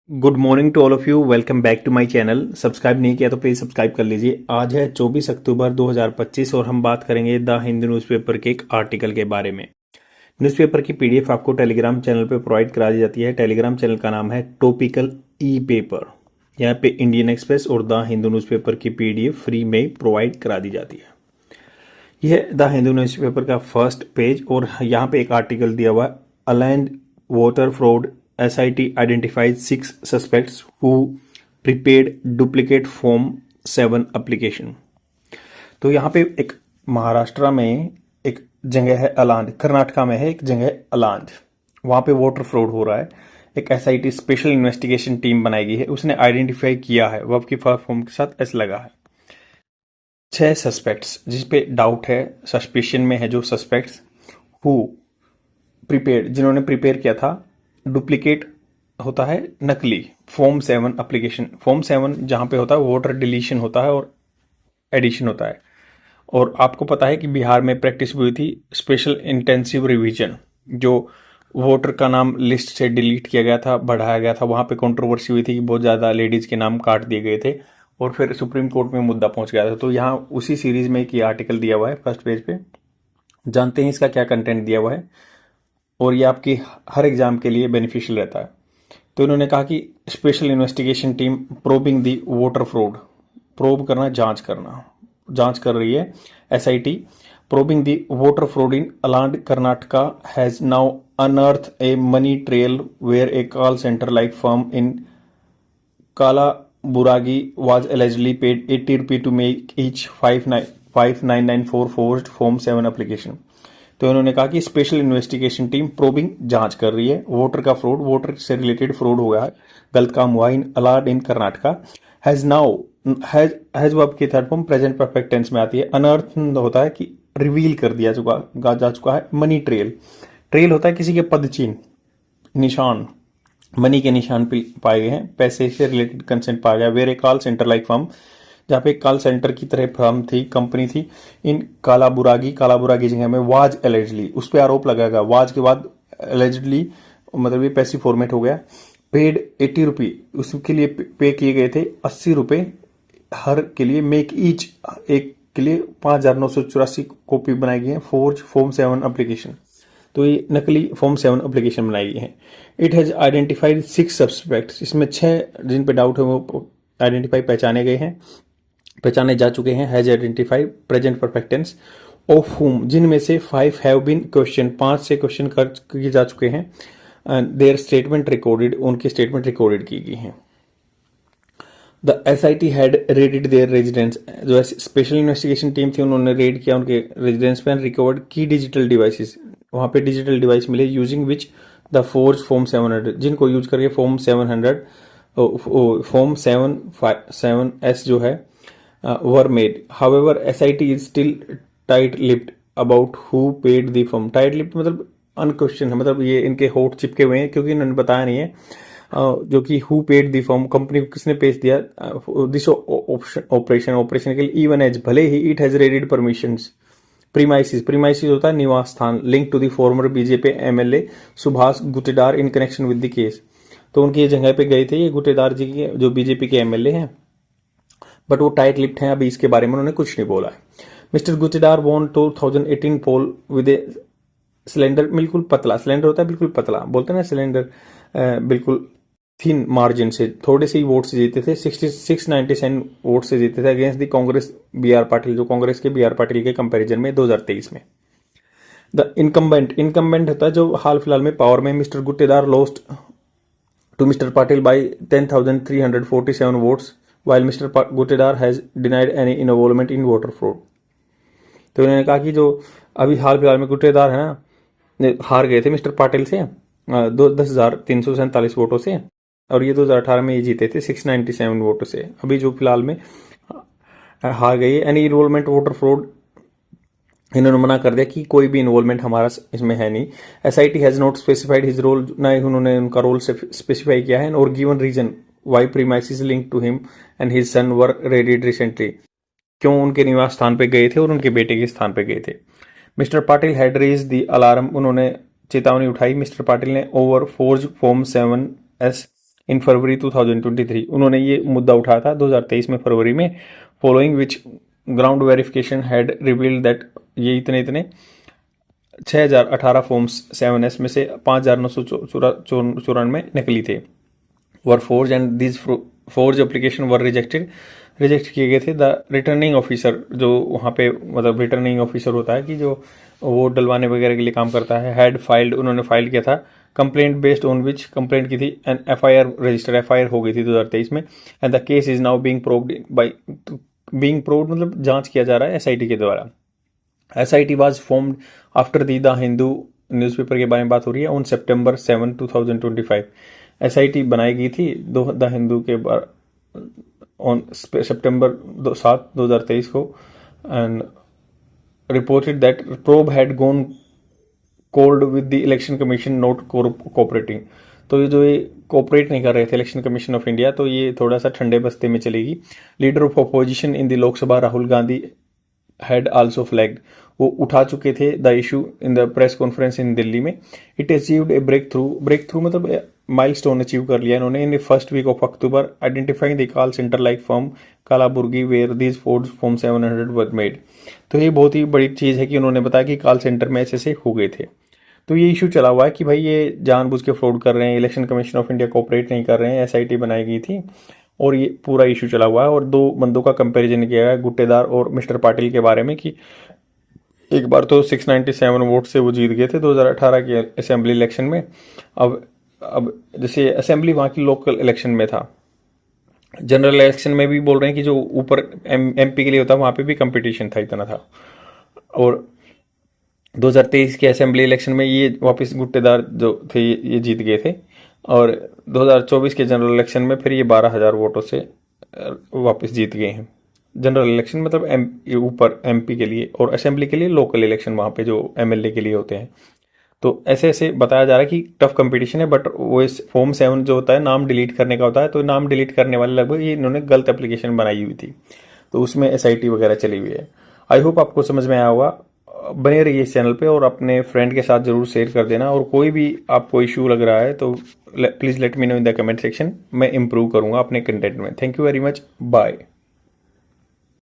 Good morning to all of you. Welcome back to my channel. Subscribe नहीं किया तो please subscribe कर लीजिए। आज है 24 अक्टूबर 2025 और हम बात करेंगे द हिंदू न्यूज़पेपर के एक आर्टिकल के बारे में। न्यूज़पेपर की पीडीएफ आपको टेलीग्राम चैनल पे प्रोवाइड करा दी जाती है। टेलीग्राम चैनल का नाम है टॉपिकल ई पेपर। यहाँ पे इंडियन एक्सप्रेस और द हिंदू न्यूज़पेपर की पीडीएफ फ्री में प्रोवाइड करा दी जाती है। यह द हिंदू न्यूज़पेपर का फर्स्ट पेज और यहाँ पे एक आर्टिकल दिया हुआ है, aligned voter fraud SIT identified 6 suspects who prepared duplicate Form 7 application। तो यहाँ पे एक महाराष्ट्र में एक जगह है अलांड, कर्नाटका में है एक जगह अलांड, वहाँ पे वोटर फ्रॉड हो रहा है। एक SIT स्पेशल इन्वेस्टिगेशन टीम बनाई गई है, उसने आइडेंटिफाई किया है, वर्ब की फॉर्म के साथ एस लगा है। 6 सस्पेक्ट्स जिसपे डाउट है, सस्पिशन में है जो सस्पेक्ट्स, हु प्रिपेयर जिन्होंने प्रिपेयर किया था, डुप्लीकेट होता है नकली फॉर्म 7 एप्लीकेशन। फॉर्म 7 जहाँ पे होता है वोटर डिलीशन होता है और एडिशन होता है। और आपको पता है कि बिहार में प्रैक्टिस हुई थी स्पेशल इंटेंसिव रिवीजन, जो वोटर का नाम लिस्ट से डिलीट किया गया था, बढ़ाया गया था। वहाँ पे कंट्रोवर्सी हुई थी कि बहुत ज़्यादा लेडीज़ के नाम काट दिए गए थे और फिर सुप्रीम कोर्ट में मुद्दा पहुंच गया था। तो यहाँ उसी सीरीज में एक आर्टिकल दिया हुआ है फर्स्ट पेज पे। जानते हैं इसका क्या कंटेंट दिया हुआ है और ये आपकी हर एग्जाम के लिए बेनिफिशियल रहता है। तो इन्होंने कहा कि special investigation team probing the voter fraud, probe करना, जांच कर रही है। SIT probing the voter fraud in Aland Karnataka has now unearth a money trail where a call centre like firm in Kalaburagi was allegedly paid 80 rupees to make each 5994 forged Form 7 application। तो इन्होंने कहा कि special investigation team probing जांच कर रही है voter का fraud, voter से रिलेटेड फ्रॉड हो गया है, गलत काम हुआ in Aland in Karnataka. Has now has verb की third form present perfect tense में आती है। अनअर्थ होता है कि रिवील कर दिया जा चुका है। मनी ट्रेल, ट्रेल होता है किसी के पद चिन्ह, निशान, मनी के निशान पाए गए हैं, पैसे से रिलेटेड कंसेंट पाया गया। Where a call centre like firm, जहाँ पे कॉल सेंटर की तरह फर्म थी, कंपनी थी, इन कालाबुरागी जगह में वाज एलिजिडली, उस पर आरोप लगाया गया। वाज के बाद एलिजिडली मतलब ये पैसिव फॉर्मेट हो गया। पेड 80 रुपी, उसके लिए पे किए गए थे 80 रुपए हर के लिए। मेक ईच, एक के लिए 5984 कॉपी बनाई गई है। फोर्ज फॉर्म 7 एप्लीकेशन, तो ये नकली फॉर्म 7 एप्लीकेशन बनाई गई है। इट हैज आइडेंटिफाइड 6 सस्पेक्ट्स, इसमें 6 जिन पे डाउट है वो आइडेंटिफाई पहचाने जा चुके हैं। Has identified present perfect tense of whom, जिनमें से 5 हैव बीन क्वेश्चन, 5 से क्वेश्चन किए जा चुके हैं। देयर स्टेटमेंट रिकॉर्डेड, उनकी स्टेटमेंट रिकॉर्डेड की गई हैं। The SIT had raided their residence, जो स्पेशल इन्वेस्टिगेशन टीम थी उन्होंने रेड किया उनके रेजिडेंस पे, रिकवर्ड की डिजिटल डिवाइसेस, वहाँ पे डिजिटल डिवाइस मिले, using which the forge form 700, जिनको यूज करके फॉर्म 700 फॉर्म 7S जो है were made. However SIT is still tight lipped about who paid the form. Tight lipped मतलब अनक्वेश्चन है, मतलब ये इनके होठ चिपके हुए हैं क्योंकि इन्होंने बताया नहीं है जो कि who paid the form, company को किसने पेश दिया दिस ऑपरेशन के लिए। इवन एज, भले ही it has raided permissions premises होता है निवास स्थान, link to the former BJP MLA Subhash Guttedar in connection with the case. तो उनकी ये जगह पे गए थे ये गुटेदार जी के, जो BJP के MLA हैं, बट वो टाइट लिप्ड हैं, अभी इसके बारे में उन्होंने कुछ नहीं बोला है। Mister Guttedar won 2018 poll with a cylinder, बिल्कुल पतला, सिलेंडर होता है बिल्कुल पतला, बोलते हैं ना सिलेंडर, बिल्कुल थिन मार्जिन से, थोड़े से ही वोट से जीते थे, 697 वोट से जीते थे against the Congress BR Patil, जो कांग्रेस के BR पाटिल के कंपैरिजन में 2023 में। द इनकम्बेंट होता है जो हाल फिलहाल में पावर में। Mister Guttedar lost to mister Patil by 10,347 votes while mister Guttedar has denied any involvement in voter fraud. तो इन्होंने कहा कि जो अभी हाल फिलहाल में गुटेदार है ना, हार गए थे मिस्टर पाटिल से 10,347 वोटों से, और ये 2018 में ये जीते थे 697 वोटों से। अभी जो फिलहाल में हार गई एनी इन्वॉल्वमेंट वोटर फ्रॉड, इन्होंने मना कर दिया कि कोई भी इन्वॉल्वमेंट हमारा इसमें है नहीं। SIT has not specified his role, ना ही उन्होंने उनका रोल स्पेसिफाई किया है, और given reason why premises link to him and his son were raided recently, क्यों उनके निवास स्थान पे गए थे और उनके बेटे के स्थान पे गए थे। Mister Patil had raise the alarm, उन्होंने चेतावनी उठाई मिस्टर पाटिल ने, over forge form 7S in February 2023। उन्होंने ये मुद्दा उठाया था 2023 में फरवरी में, following which ground verification had revealed that ये इतने 6018 फॉर्म्स 7S में से 5994 नकली थे, were forge and this forge application were rejected किए गए थे। द रिटर्निंग ऑफिसर, जो वहाँ पे मतलब रिटर्निंग ऑफिसर होता है कि जो वोट डलवाने वगैरह के लिए काम करता है, हैड फाइल्ड, उन्होंने फाइल किया था complaint based on which, complaint की थी एंड FIR रजिस्टर, FIR हो गई थी 2023 में। And the case is now being proved मतलब जांच किया जा रहा है SIT के द्वारा। SIT was formed after the Hindu newspaper के बारे में बात हो रही है, ऑन September 7, 2025। SIT बनाई गई थी द हिंदू के ऑन September 7, 2023 को, and reported that probe had gone cold with the election commission not cooperating. तो ये जो ये कोऑपरेट नहीं कर रहे थे इलेक्शन कमीशन ऑफ इंडिया, तो ये थोड़ा सा ठंडे बस्ते में चलेगी। Leader of opposition in the Lok Sabha Rahul Gandhi had also flagged, वो उठा चुके थे the issue in the press conference in Delhi में। It achieved a breakthrough मतलब माइलस्टोन अचीव कर लिया इन्होंने in the first week of October, identifying the call centre like form Kalaburagi where these form 700 were made. तो ये बहुत ही बड़ी चीज़ है कि उन्होंने बताया कि कॉल सेंटर में ऐसे हो गए थे। तो ये इशू चला हुआ है कि भाई ये जानबूझ के फ्रॉड कर रहे हैं, election commission of India cooperate नहीं कर रहे हैं, SIT बनाई गई थी, और ये पूरा इशू चला हुआ है। और दो बंदों का कंपैरिजन किया है, गुट्टेदार और मिस्टर पाटिल के बारे में, कि एक बार तो 697 वोट से वो जीत गए थे 2018 के असेंबली इलेक्शन में। अब जैसे असेंबली वहाँ की लोकल इलेक्शन में था, जनरल इलेक्शन में भी बोल रहे हैं कि जो ऊपर MP के लिए होता है वहाँ पे भी कंपटीशन था, इतना था। और 2023 के असेंबली इलेक्शन में ये वापस गुट्टेदार जो थे ये जीत गए थे, और 2024 के जनरल इलेक्शन में फिर ये 12,000 वोटों से वापस जीत गए हैं। जनरल इलेक्शन मतलब ऊपर MP के लिए, और असेंबली के लिए लोकल इलेक्शन वहाँ पे जो MLA के लिए होते हैं। तो ऐसे ऐसे बताया जा रहा है कि टफ कंपटीशन है, बट वो इस फॉर्म 7 जो होता है नाम डिलीट करने का होता है, तो नाम डिलीट करने वाले लगभग ये इन्होंने गलत एप्लीकेशन बनाई हुई थी, तो उसमें SIT वगैरह चली हुई है। आई होप आपको समझ में आया होगा। बने रहिए इस चैनल पे और अपने फ्रेंड के साथ जरूर शेयर कर देना, और कोई भी आपको इशू लग रहा है तो please let me know in the comment section, मैं इंप्रूव करूँगा अपने कंटेंट में। Thank you very much, bye.